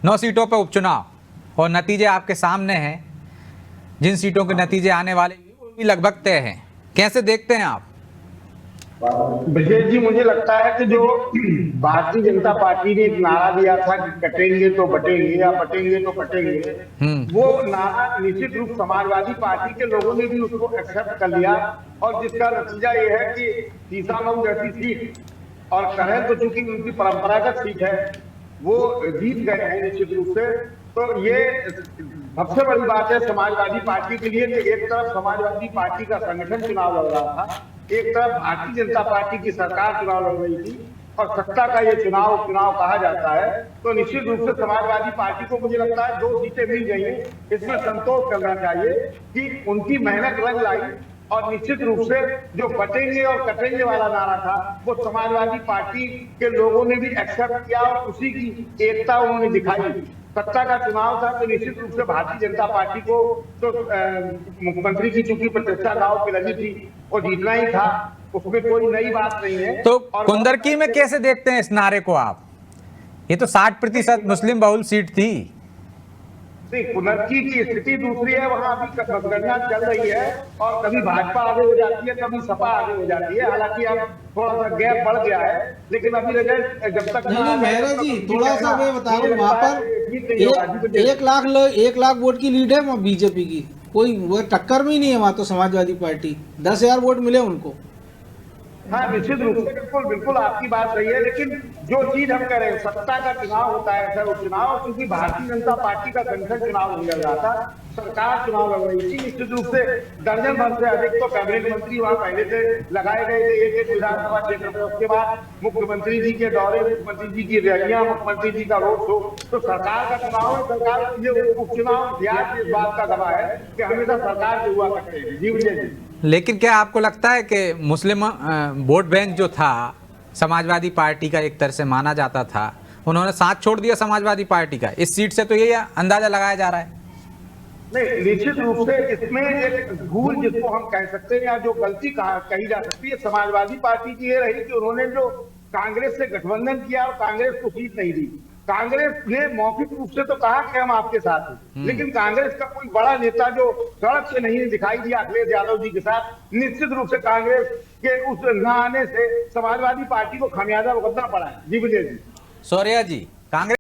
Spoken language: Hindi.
9 सीटों पर उपचुनाव और नतीजे आपके सामने हैं। जिन सीटों के नतीजे आने वाले वो भी लगभग तय हैं। कैसे देखते हैं आप? ब्रजेश जी, मुझे लगता है कि जो भारतीय जनता पार्टी ने एक नारा दिया था कि कटेंगे तो बटेंगे या बटेंगे तो कटेंगे, वो नारा निश्चित रूप समाजवादी पार्टी के लोगों ने भी उसको एक्सेप्ट कर लिया। और जिसका नतीजा ये है कि सीसामऊ जैसी सीट और करें तो चूंकि उनकी परंपरागत सीट है, वो जीत गए हैं निश्चित रूप से। तो ये सबसे बड़ी बात है समाजवादी पार्टी के लिए कि एक तरफ समाजवादी पार्टी का संगठन चुनाव लड़ रहा था, एक तरफ भारतीय जनता पार्टी की सरकार चुनाव लड़ रही थी, और सत्ता का ये चुनाव कहा जाता है। तो निश्चित रूप से समाजवादी पार्टी को मुझे लगता है 2 सीटें मिल गई हैं, इसमें संतोष करना चाहिए कि उनकी मेहनत रंग लाई। और निश्चित रूप से जो बटेंगे और कटेंगे वाला नारा था, वो समाजवादी पार्टी के लोगों ने भी एक्सेप्ट किया और उसी की एकता उन्होंने दिखाई। सत्ता का चुनाव था तो निश्चित रूप से भारतीय जनता पार्टी को तो मुख्यमंत्री की चूंकि प्रतिष्ठा दांव पे लगी थी, वो जीतना ही था, उसमें कोई नई बात नहीं है। तो कुंदरकी में कैसे देखते हैं इस नारे को आप? ये तो 60% मुस्लिम बहुल सीट थी। कुनरकी की स्थिति दूसरी है, वहां अभी मतगणना चल रही है और कभी भाजपा आगे हो जाती है, कभी सपा आगे हो जाती है। हालांकि अब थोड़ा सा गैप बढ़ गया है, लेकिन अभी रिजल्ट जब तक नहीं मेहरा जी, थोड़ा सा मैं बता रहा हूँ, वहाँ पर 1 लाख वोट की लीड है वहाँ बीजेपी की, कोई वो टक्कर में ही नहीं है वहाँ तो समाजवादी पार्टी 10,000 वोट मिले उनको। हाँ, निश्चित रूप से बिल्कुल बिल्कुल आपकी बात सही है, लेकिन जो चीज हम कह रहे हैं, सत्ता का चुनाव होता है सर, उपचुनाव, क्योंकि भारतीय जनता पार्टी का संगठन चुनाव नहीं लड़ रहा था, सरकार चुनाव लड़ रही थी। निश्चित रूप से दर्जन भर से अधिक तो कैबिनेट मंत्री वहां पहले से लगाए गए थे एक विधानसभा क्षेत्र में। उसके बाद मुख्यमंत्री जी के दौरे, मुख्यमंत्री जी की रैलियां, मुख्यमंत्री जी का रोड शो, तो सरकार का चुनाव है। सरकार ये उपचुनाव इतिहास इस बात का गवाह है कि हमेशा सरकार से हुआ करते हैं। जी विजय जी, लेकिन क्या आपको लगता है कि मुस्लिम वोट बैंक जो था समाजवादी पार्टी का एक तरह से माना जाता था, उन्होंने साथ छोड़ दिया समाजवादी पार्टी का इस सीट से? तो ये अंदाजा लगाया जा रहा है। नहीं, निश्चित रूप से इसमें एक भूल जिसको हम कह सकते हैं या जो गलती कही जा सकती है समाजवादी पार्टी की, ये रही कि उन्होंने जो कांग्रेस से गठबंधन किया और कांग्रेस को सीट नहीं दी। कांग्रेस ने मौखिक रूप से तो कहा कि हम आपके साथ हैं, लेकिन कांग्रेस का कोई बड़ा नेता जो सड़क से नहीं दिखाई दिया अखिलेश यादव जी के साथ, निश्चित रूप से कांग्रेस के उस न आने से समाजवादी पार्टी को खामियाजा भुगतना पड़ा है। जी विजय जी। सौर्या जी, कांग्रेस